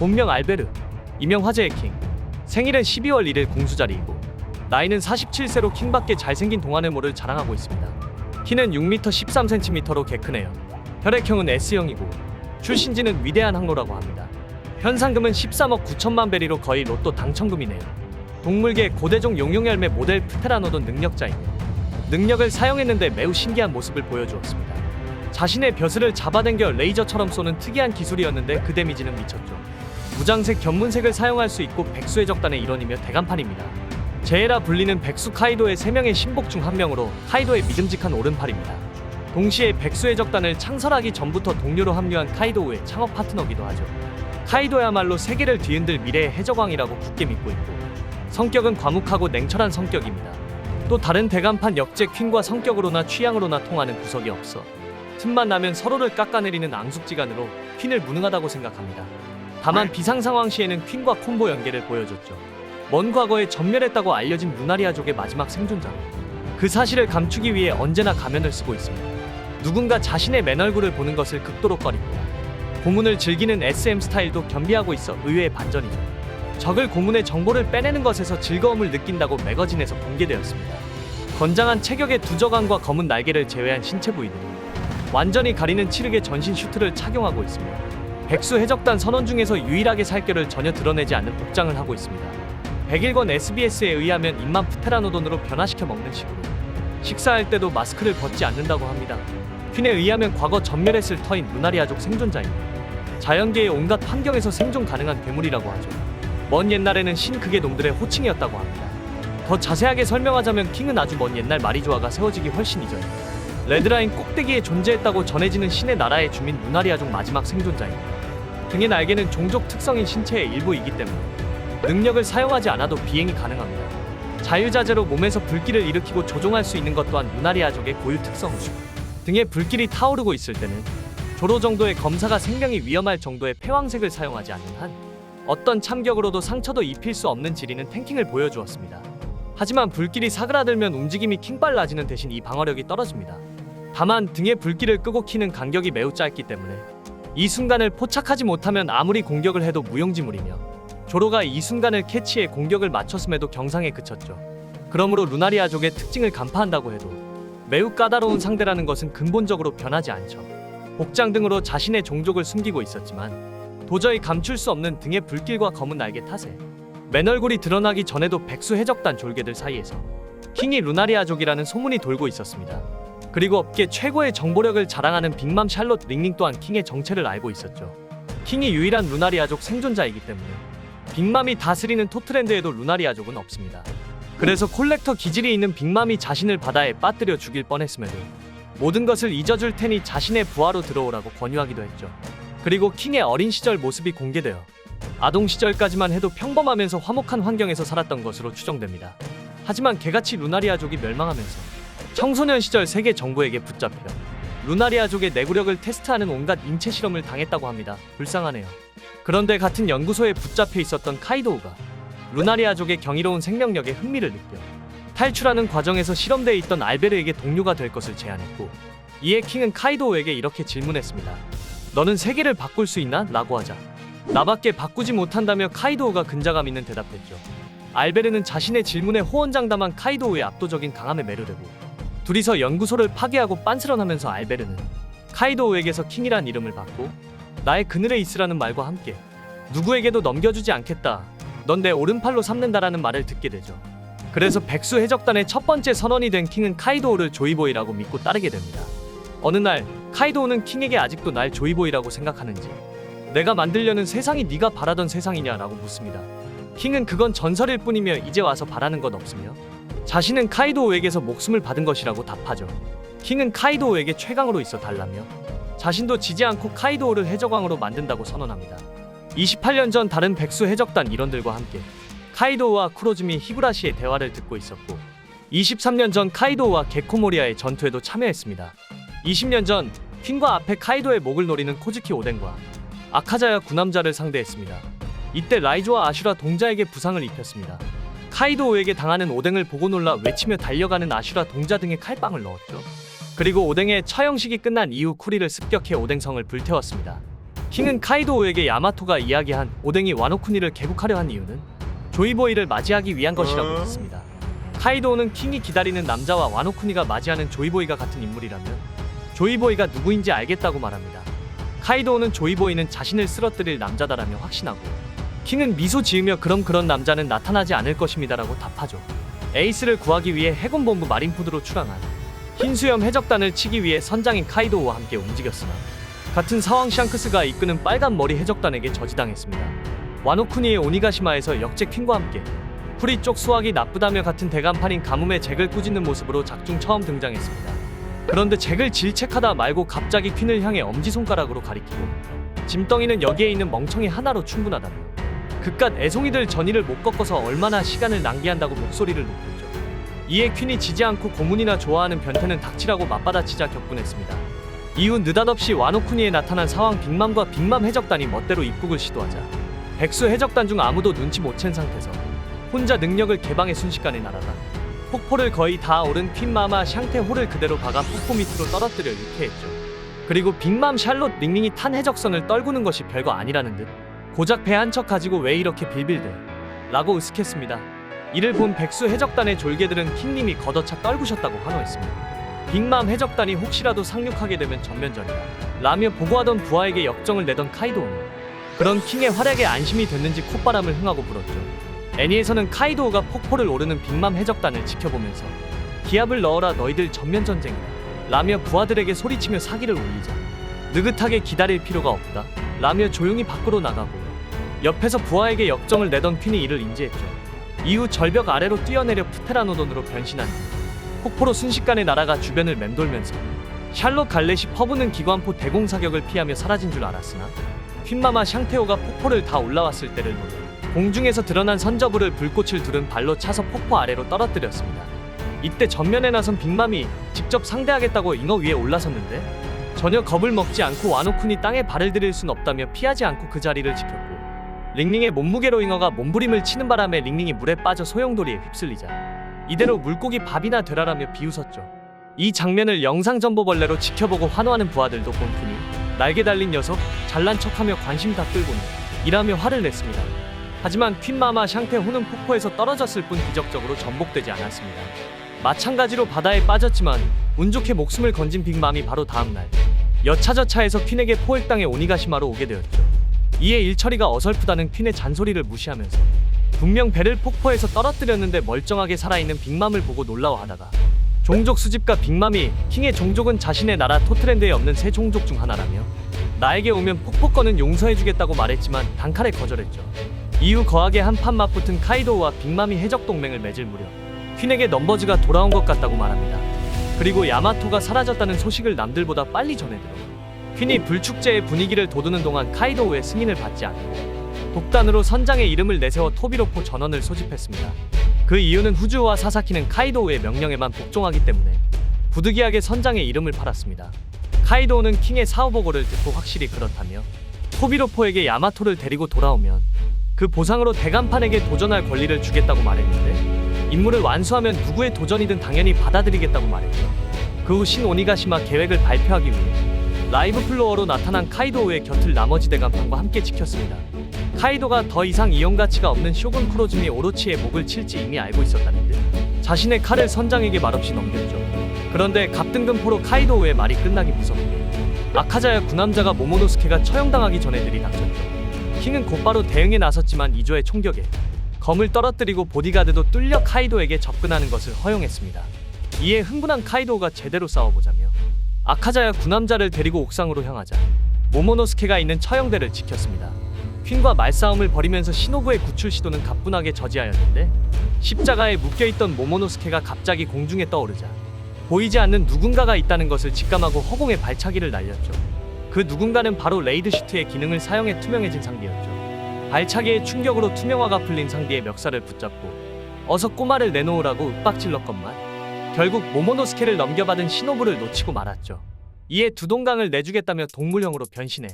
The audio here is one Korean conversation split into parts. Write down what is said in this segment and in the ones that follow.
본명 알베르, 이명 화제의 킹. 생일은 12월 1일 공수자리이고 나이는 47세로 킹밖에 잘생긴 동안 외모를 자랑하고 있습니다. 키는 6m 13cm로 개 크네요. 혈액형은 S형이고 출신지는 위대한 항로라고 합니다. 현상금은 13억 9천만 베리로 거의 로또 당첨금이네요. 동물계 고대종 용용열매 모델 프테라노돈 능력자이며 능력을 사용했는데 매우 신기한 모습을 보여주었습니다. 자신의 벼슬을 잡아당겨 레이저처럼 쏘는 특이한 기술이었는데 그 데미지는 미쳤죠. 무장색 견문색을 사용할 수 있고 백수의 적단의 일원이며 대간판입니다. 제에라 불리는 백수 카이도의 3명의 신복 중 한 명으로 카이도의 믿음직한 오른팔입니다. 동시에 백수의 적단을 창설하기 전부터 동료로 합류한 카이도우의 창업 파트너기도 하죠. 카이도야말로 세계를 뒤흔들 미래의 해적왕이라고 굳게 믿고 있고 성격은 과묵하고 냉철한 성격입니다. 또 다른 대간판 역제 퀸과 성격으로나 취향으로나 통하는 구석이 없어 틈만 나면 서로를 깎아내리는 앙숙지간으로 퀸을 무능하다고 생각합니다. 다만 비상상황 시에는 퀸과 콤보 연계를 보여줬죠. 먼 과거에 전멸했다고 알려진 루나리아족의 마지막 생존자로 그 사실을 감추기 위해 언제나 가면을 쓰고 있습니다. 누군가 자신의 맨얼굴을 보는 것을 극도로 꺼립니다. 고문을 즐기는 SM 스타일도 겸비하고 있어 의외의 반전이죠. 적을 고문의 정보를 빼내는 것에서 즐거움을 느낀다고 매거진에서 공개되었습니다. 건장한 체격의 두저간과 검은 날개를 제외한 신체 부위들이 완전히 가리는 칠흑의 전신 슈트를 착용하고 있으며 백수 해적단 선원 중에서 유일하게 살결을 전혀 드러내지 않는 복장을 하고 있습니다. 101권 SBS에 의하면 입만 프테라노돈으로 변화시켜 먹는 식으로 식사할 때도 마스크를 벗지 않는다고 합니다. 퀸에 의하면 과거 전멸했을 터인 루나리아족 생존자입니다. 자연계의 온갖 환경에서 생존 가능한 괴물이라고 하죠. 먼 옛날에는 신극의 놈들의 호칭이었다고 합니다. 더 자세하게 설명하자면 킹은 아주 먼 옛날 마리조아가 세워지기 훨씬 이전 레드라인 꼭대기에 존재했다고 전해지는 신의 나라의 주민 루나리아족 마지막 생존자입니다. 등의 날개는 종족 특성인 신체의 일부이기 때문에 능력을 사용하지 않아도 비행이 가능합니다. 자유자재로 몸에서 불길을 일으키고 조종할 수 있는 것 또한 루나리아족의 고유 특성이죠. 등에 불길이 타오르고 있을 때는 조로 정도의 검사가 생명이 위험할 정도의 패왕색을 사용하지 않는 한 어떤 참격으로도 상처도 입힐 수 없는 지리는 탱킹을 보여주었습니다. 하지만 불길이 사그라들면 움직임이 킹빨라지는 대신 이 방어력이 떨어집니다. 다만 등에 불길을 끄고 키는 간격이 매우 짧기 때문에 이 순간을 포착하지 못하면 아무리 공격을 해도 무용지물이며 조로가 이 순간을 캐치해 공격을 맞췄음에도 경상에 그쳤죠. 그러므로 루나리아족의 특징을 간파한다고 해도 매우 까다로운 상대라는 것은 근본적으로 변하지 않죠. 복장 등으로 자신의 종족을 숨기고 있었지만 도저히 감출 수 없는 등의 불길과 검은 날개 탓에 맨얼굴이 드러나기 전에도 백수 해적단 졸개들 사이에서 킹이 루나리아족이라는 소문이 돌고 있었습니다. 그리고 업계 최고의 정보력을 자랑하는 빅맘 샬롯 링링 또한 킹의 정체를 알고 있었죠. 킹이 유일한 루나리아족 생존자이기 때문에 빅맘이 다스리는 토트랜드에도 루나리아족은 없습니다. 그래서 콜렉터 기질이 있는 빅맘이 자신을 바다에 빠뜨려 죽일 뻔했음에도 모든 것을 잊어줄 테니 자신의 부하로 들어오라고 권유하기도 했죠. 그리고 킹의 어린 시절 모습이 공개되어 아동 시절까지만 해도 평범하면서 화목한 환경에서 살았던 것으로 추정됩니다. 하지만 개같이 루나리아족이 멸망하면서 청소년 시절 세계 정부에게 붙잡혀 루나리아족의 내구력을 테스트하는 온갖 인체 실험을 당했다고 합니다. 불쌍하네요. 그런데 같은 연구소에 붙잡혀 있었던 카이도우가 루나리아족의 경이로운 생명력에 흥미를 느껴 탈출하는 과정에서 실험대에 있던 알베르에게 동료가 될 것을 제안했고 이에 킹은 카이도우에게 이렇게 질문했습니다. 너는 세계를 바꿀 수 있나? 라고 하자 나밖에 바꾸지 못한다며 카이도우가 근자감 있는 대답했죠. 알베르는 자신의 질문에 호언장담한 카이도우의 압도적인 강함에 매료되고 둘이서 연구소를 파괴하고 빤스런하면서 알베르는 카이도우에게서 킹이란 이름을 받고 나의 그늘에 있으라는 말과 함께 누구에게도 넘겨주지 않겠다. 넌 내 오른팔로 삼는다라는 말을 듣게 되죠. 그래서 백수 해적단의 첫 번째 선원이 된 킹은 카이도우를 조이보이라고 믿고 따르게 됩니다. 어느 날 카이도우는 킹에게 아직도 날 조이보이라고 생각하는지 내가 만들려는 세상이 네가 바라던 세상이냐라고 묻습니다. 킹은 그건 전설일 뿐이며 이제 와서 바라는 건 없으며 자신은 카이도우에게서 목숨을 받은 것이라고 답하죠. 킹은 카이도우에게 최강으로 있어 달라며 자신도 지지 않고 카이도우를 해적왕으로 만든다고 선언합니다. 28년 전 다른 백수 해적단 일원들과 함께 카이도우와 쿠로즈미 히브라시의 대화를 듣고 있었고 23년 전 카이도우와 게코모리아의 전투에도 참여했습니다. 20년 전 퀸과 앞에 카이도의 목을 노리는 코즈키 오덴과 아카자야 구남자를 상대했습니다. 이때 라이조와 아슈라 동자에게 부상을 입혔습니다. 카이도우에게 당하는 오뎅을 보고 놀라 외치며 달려가는 아슈라 동자 등에 칼빵을 넣었죠. 그리고 오뎅의 처형식이 끝난 이후 쿠리를 습격해 오뎅성을 불태웠습니다. 킹은 카이도우에게 야마토가 이야기한 오뎅이 와노쿠니를 개국하려 한 이유는 조이보이를 맞이하기 위한 것이라고 했습니다. 카이도우는 킹이 기다리는 남자와 와노쿠니가 맞이하는 조이보이가 같은 인물이라면 조이보이가 누구인지 알겠다고 말합니다. 카이도우는 조이보이는 자신을 쓰러뜨릴 남자다라며 확신하고 킹은 미소 지으며 그런 남자는 나타나지 않을 것입니다라고 답하죠. 에이스를 구하기 위해 해군본부 마린푸드로 출항한 흰수염 해적단을 치기 위해 선장인 카이도우와 함께 움직였으나 같은 사왕 샹크스가 이끄는 빨간 머리 해적단에게 저지당했습니다. 와노쿠니의 오니가시마에서 역제 퀸과 함께 풀이 쪽 수학이 나쁘다며 같은 대간판인 가뭄에 잭을 꾸짖는 모습으로 작중 처음 등장했습니다. 그런데 잭을 질책하다 말고 갑자기 퀸을 향해 엄지손가락으로 가리키고 짐덩이는 여기에 있는 멍청이 하나로 충분하다며 그깟 애송이들 전의를 못 꺾어서 얼마나 시간을 낭비한다고 목소리를 높였죠. 이에 퀸이 지지 않고 고문이나 좋아하는 변태는 닥치라고 맞받아치자 격분했습니다. 이후 느닷없이 와노쿠니에 나타난 사왕 빅맘과 빅맘 해적단이 멋대로 입국을 시도하자 백수 해적단 중 아무도 눈치 못 챈 상태에서 혼자 능력을 개방해 순식간에 날아가 폭포를 거의 다 오른 퀸마마 샹테호를 그대로 박아 폭포 밑으로 떨어뜨려 유쾌했죠. 그리고 빅맘 샬롯 링링이 탄 해적선을 떨구는 것이 별거 아니라는 듯 고작 배 한 척 가지고 왜 이렇게 빌빌대 라고 으쓱했습니다. 이를 본 백수 해적단의 졸개들은 킹님이 걷어차 떨구셨다고 환호했습니다. 빅맘 해적단이 혹시라도 상륙하게 되면 전면전이다 라며 보고하던 부하에게 역정을 내던 카이도우는 그런 킹의 활약에 안심이 됐는지 콧바람을 흥하고 불었죠. 애니에서는 카이도우가 폭포를 오르는 빅맘 해적단을 지켜보면서 기합을 넣어라 너희들 전면전쟁이다 라며 부하들에게 소리치며 사기를 올리자 느긋하게 기다릴 필요가 없다 라며 조용히 밖으로 나가고 옆에서 부하에게 역정을 내던 퀸이 이를 인지했죠. 이후 절벽 아래로 뛰어내려 프테라노돈으로 변신한 뒤 폭포로 순식간에 날아가 주변을 맴돌면서 샬롯 갈렛이 퍼부는 기관포 대공사격을 피하며 사라진 줄 알았으나 퀸마마 샹테오가 폭포를 다 올라왔을 때를 노려 공중에서 드러난 선저부를 불꽃을 두른 발로 차서 폭포 아래로 떨어뜨렸습니다. 이때 전면에 나선 빅맘이 직접 상대하겠다고 잉어 위에 올라섰는데 전혀 겁을 먹지 않고 와노쿠니 땅에 발을 들일 순 없다며 피하지 않고 그 자리를 지켰고 링링의 몸무게로 잉어가 몸부림을 치는 바람에 링링이 물에 빠져 소용돌이에 휩쓸리자 이대로 물고기 밥이나 되라라며 비웃었죠. 이 장면을 영상전보벌레로 지켜보고 환호하는 부하들도 본 퀸이 날개 달린 녀석 잘난 척하며 관심 다 끌고는 이라며 화를 냈습니다. 하지만 퀸마마 샹테호는 폭포에서 떨어졌을 뿐 기적적으로 전복되지 않았습니다. 마찬가지로 바다에 빠졌지만 운 좋게 목숨을 건진 빅맘이 바로 다음날 여차저차해서 퀸에게 포획당해 오니가시마로 오게 되었죠. 이에 일처리가 어설프다는 퀸의 잔소리를 무시하면서 분명 배를 폭포에서 떨어뜨렸는데 멀쩡하게 살아있는 빅맘을 보고 놀라워하다가 종족 수집가 빅맘이 킹의 종족은 자신의 나라 토트랜드에 없는 새 종족 중 하나라며 나에게 오면 폭포권은 용서해주겠다고 말했지만 단칼에 거절했죠. 이후 거하게 한판 맞붙은 카이도우와 빅맘이 해적 동맹을 맺을 무렵 퀸에게 넘버즈가 돌아온 것 같다고 말합니다. 그리고 야마토가 사라졌다는 소식을 남들보다 빨리 전해들어 퀸이 불축제의 분위기를 돋우는 동안 카이도우의 승인을 받지 않고 독단으로 선장의 이름을 내세워 토비로포 전원을 소집했습니다. 그 이유는 후즈오와 사사키는 카이도우의 명령에만 복종하기 때문에 부득이하게 선장의 이름을 팔았습니다. 카이도우는 킹의 사후보고를 듣고 확실히 그렇다며 토비로포에게 야마토를 데리고 돌아오면 그 보상으로 대간판에게 도전할 권리를 주겠다고 말했는데 임무를 완수하면 누구의 도전이든 당연히 받아들이겠다고 말했죠. 그 후 신 오니가시마 계획을 발표하기 위해 라이브 플로어로 나타난 카이도우의 곁을 나머지 대간판과 함께 지켰습니다. 카이도가 더 이상 이용 가치가 없는 쇼군 쿠로즈미 오로치의 목을 칠지 이미 알고 있었다는 듯 자신의 칼을 선장에게 말없이 넘겼죠. 그런데 갑등등포로 카이도우의 말이 끝나기 무섭게 아카자야 구남자가 모모노스케가 처형당하기 전에 들이닥쳤죠. 킹은 곧바로 대응에 나섰지만 이조의 총격에 검을 떨어뜨리고 보디가드도 뚫려 카이도에게 접근하는 것을 허용했습니다. 이에 흥분한 카이도가 제대로 싸워보자며 아카자야 구남자를 데리고 옥상으로 향하자 모모노스케가 있는 처형대를 지켰습니다. 퀸과 말싸움을 벌이면서 시노부의 구출 시도는 가뿐하게 저지하였는데 십자가에 묶여있던 모모노스케가 갑자기 공중에 떠오르자 보이지 않는 누군가가 있다는 것을 직감하고 허공에 발차기를 날렸죠. 그 누군가는 바로 레이드 슈트의 기능을 사용해 투명해진 상대였죠. 발차기의 충격으로 투명화가 풀린 상대의 멱살을 붙잡고 어서 꼬마를 내놓으라고 윽박질렀건만 결국 모모노스케를 넘겨받은 시노부를 놓치고 말았죠. 이에 두동강을 내주겠다며 동물형으로 변신해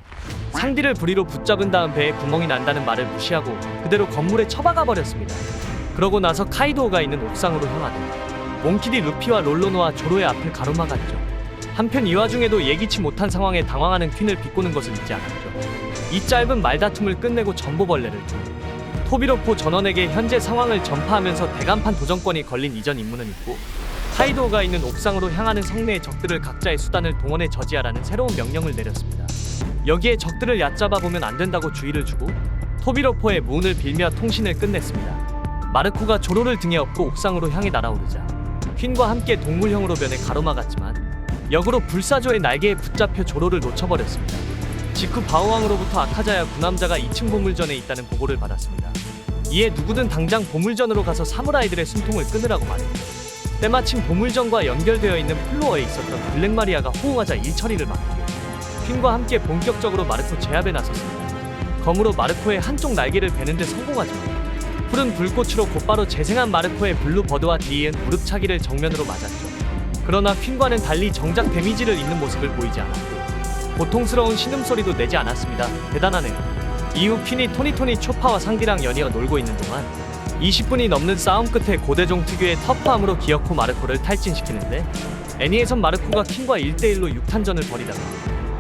상디를 부리로 붙잡은 다음 배에 구멍이 난다는 말을 무시하고 그대로 건물에 처박아 버렸습니다. 그러고 나서 카이도우가 있는 옥상으로 향하던 몽키디 루피와 롤로노와 조로의 앞을 가로막았죠. 한편 이 와중에도 예기치 못한 상황에 당황하는 퀸을 비꼬는 것을 잊지 않았죠. 이 짧은 말다툼을 끝내고 전보벌레를 준 토비로포 전원에게 현재 상황을 전파하면서 대간판 도전권이 걸린 이전 임무는 있고, 카이도우가 있는 옥상으로 향하는 성내의 적들을 각자의 수단을 동원해 저지하라는 새로운 명령을 내렸습니다. 여기에 적들을 얕잡아 보면 안 된다고 주의를 주고 토비로포의 무운을 빌며 통신을 끝냈습니다. 마르코가 조로를 등에 업고 옥상으로 향해 날아오르자 퀸과 함께 동물형으로 변해 가로막았지만 역으로 불사조의 날개에 붙잡혀 조로를 놓쳐버렸습니다. 직후 바오왕으로부터 아카자야 구남자가 2층 보물전에 있다는 보고를 받았습니다. 이에 누구든 당장 보물전으로 가서 사무라이들의 숨통을 끊으라고 말했죠. 때마침 보물전과 연결되어 있는 플로어에 있었던 블랙마리아가 호응하자 일 처리를 맡기고 퀸과 함께 본격적으로 마르코 제압에 나섰습니다. 검으로 마르코의 한쪽 날개를 베는데 성공하지만 푸른 불꽃으로 곧바로 재생한 마르코의 블루 버드와 뒤이은 무릎차기를 정면으로 맞았죠. 그러나 퀸과는 달리 정작 데미지를 입는 모습을 보이지 않았고 고통스러운 신음소리도 내지 않았습니다. 대단하네요. 이후 퀸이 토니토니 초파와 상디랑 연이어 놀고 있는 동안 20분이 넘는 싸움 끝에 고대종 특유의 터프함으로 기어코 마르코를 탈진시키는데, 애니에선 마르코가 퀸과 1대1로 6탄전을 벌이다가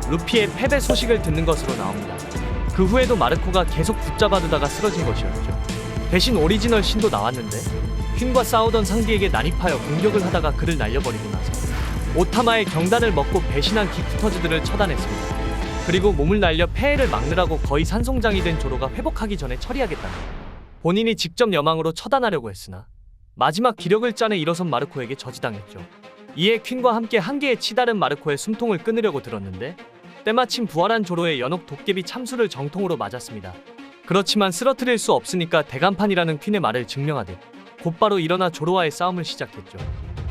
루피의 패배 소식을 듣는 것으로 나옵니다. 그 후에도 마르코가 계속 붙잡아두다가 쓰러진 것이었죠. 대신 오리지널 신도 나왔는데 퀸과 싸우던 상디에게 난입하여 공격을 하다가 그를 날려버리고 나서 오타마의 경단을 먹고 배신한 기프터즈들을 처단했습니다. 그리고 몸을 날려 폐해를 막느라고 거의 산송장이 된 조로가 회복하기 전에 처리하겠다며 본인이 직접 여망으로 처단하려고 했으나 마지막 기력을 짜내 일어선 마르코에게 저지당했죠. 이에 퀸과 함께 한계에 치달은 마르코의 숨통을 끊으려고 들었는데 때마침 부활한 조로의 연옥 도깨비 참수를 정통으로 맞았습니다. 그렇지만 쓰러뜨릴 수 없으니까 대간판이라는 퀸의 말을 증명하듯 곧바로 일어나 조로와의 싸움을 시작했죠.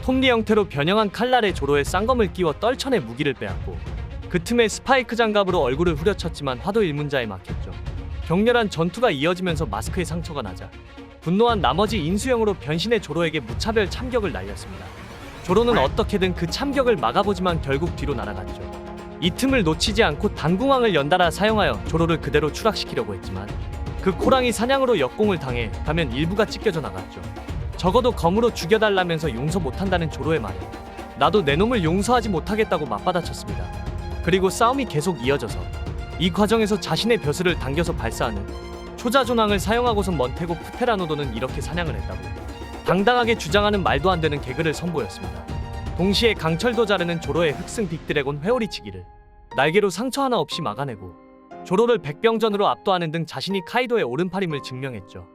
톱니 형태로 변형한 칼날에 조로의 쌍검을 끼워 떨쳐내 무기를 빼앗고 그 틈에 스파이크 장갑으로 얼굴을 후려쳤지만 화도 일문자에 막혔죠. 격렬한 전투가 이어지면서 마스크에 상처가 나자 분노한 나머지 인수형으로 변신해 조로에게 무차별 참격을 날렸습니다. 조로는 어떻게든 그 참격을 막아보지만 결국 뒤로 날아갔죠. 이 틈을 놓치지 않고 단궁왕을 연달아 사용하여 조로를 그대로 추락시키려고 했지만 그 코랑이 사냥으로 역공을 당해 가면 일부가 찢겨져 나갔죠. 적어도 검으로 죽여달라면서 용서 못한다는 조로의 말에 나도 내 놈을 용서하지 못하겠다고 맞받아쳤습니다. 그리고 싸움이 계속 이어져서 이 과정에서 자신의 벼슬을 당겨서 발사하는 초자존왕을 사용하고선 먼테고 푸테라노도는 이렇게 사냥을 했다고 당당하게 주장하는 말도 안 되는 개그를 선보였습니다. 동시에 강철도 자르는 조로의 흑승 빅드래곤 회오리치기를 날개로 상처 하나 없이 막아내고 조로를 백병전으로 압도하는 등 자신이 카이도의 오른팔임을 증명했죠.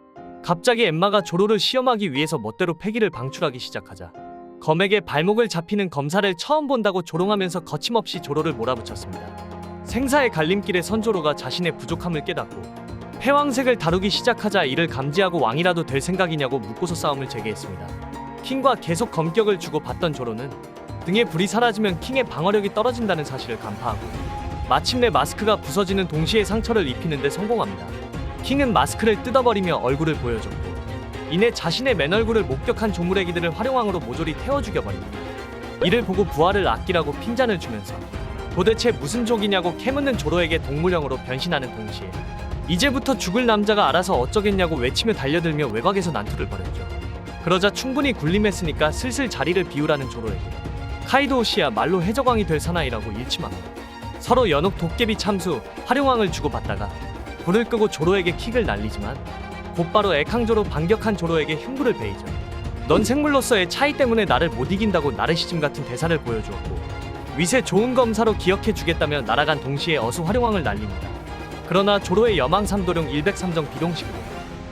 갑자기 엠마가 조로를 시험하기 위해서 멋대로 패기를 방출하기 시작하자 검에게 발목을 잡히는 검사를 처음 본다고 조롱하면서 거침없이 조로를 몰아붙였습니다. 생사의 갈림길에 선 조로가 자신의 부족함을 깨닫고 패왕색을 다루기 시작하자 이를 감지하고 왕이라도 될 생각이냐고 묻고서 싸움을 재개했습니다. 킹과 계속 검격을 주고 받던 조로는 등에 불이 사라지면 킹의 방어력이 떨어진다는 사실을 간파하고 마침내 마스크가 부서지는 동시에 상처를 입히는데 성공합니다. 킹은 마스크를 뜯어버리며 얼굴을 보여줬고 이내 자신의 맨얼굴을 목격한 조무래기들을 활용왕으로 모조리 태워 죽여버립니다. 이를 보고 부활을 아끼라고 핀잔을 주면서 도대체 무슨 족이냐고 캐묻는 조로에게 동물형으로 변신하는 동시에 이제부터 죽을 남자가 알아서 어쩌겠냐고 외치며 달려들며 외곽에서 난투를 벌였죠. 그러자 충분히 굴림했으니까 슬슬 자리를 비우라는 조로에게 카이도우 씨야 말로 해적왕이 될 사나이라고 일침합니다. 서로 연옥 도깨비 참수, 활용왕을 주고받다가 불을 끄고 조로에게 킥을 날리지만 곧바로 애캉조로 반격한 조로에게 흉부를 베이죠. 넌 생물로서의 차이 때문에 나를 못 이긴다고 나르시즘 같은 대사를 보여주었고 위세 좋은 검사로 기억해주겠다며 날아간 동시에 어수 활용왕을 날립니다. 그러나 조로의 여망 삼도룡 103정 비룡식으로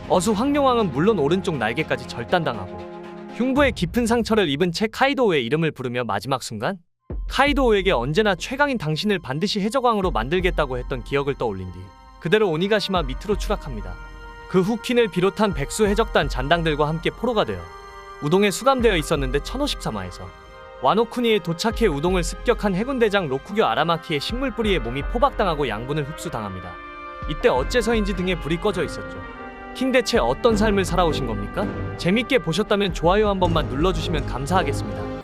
어수 황룡왕은 물론 오른쪽 날개까지 절단당하고 흉부에 깊은 상처를 입은 채 카이도우의 이름을 부르며 마지막 순간 카이도우에게 언제나 최강인 당신을 반드시 해적왕으로 만들겠다고 했던 기억을 떠올린 뒤 그대로 오니가시마 밑으로 추락합니다. 그 후 퀸을 비롯한 백수 해적단 잔당들과 함께 포로가 되어 우동에 수감되어 있었는데 1053화에서 와노쿠니에 도착해 우동을 습격한 해군대장 로쿠교 아라마키의 식물뿌리에 몸이 포박당하고 양분을 흡수당합니다. 이때 어째서인지 등에 불이 꺼져 있었죠. 킹 대체 어떤 삶을 살아오신 겁니까? 재밌게 보셨다면 좋아요 한 번만 눌러주시면 감사하겠습니다.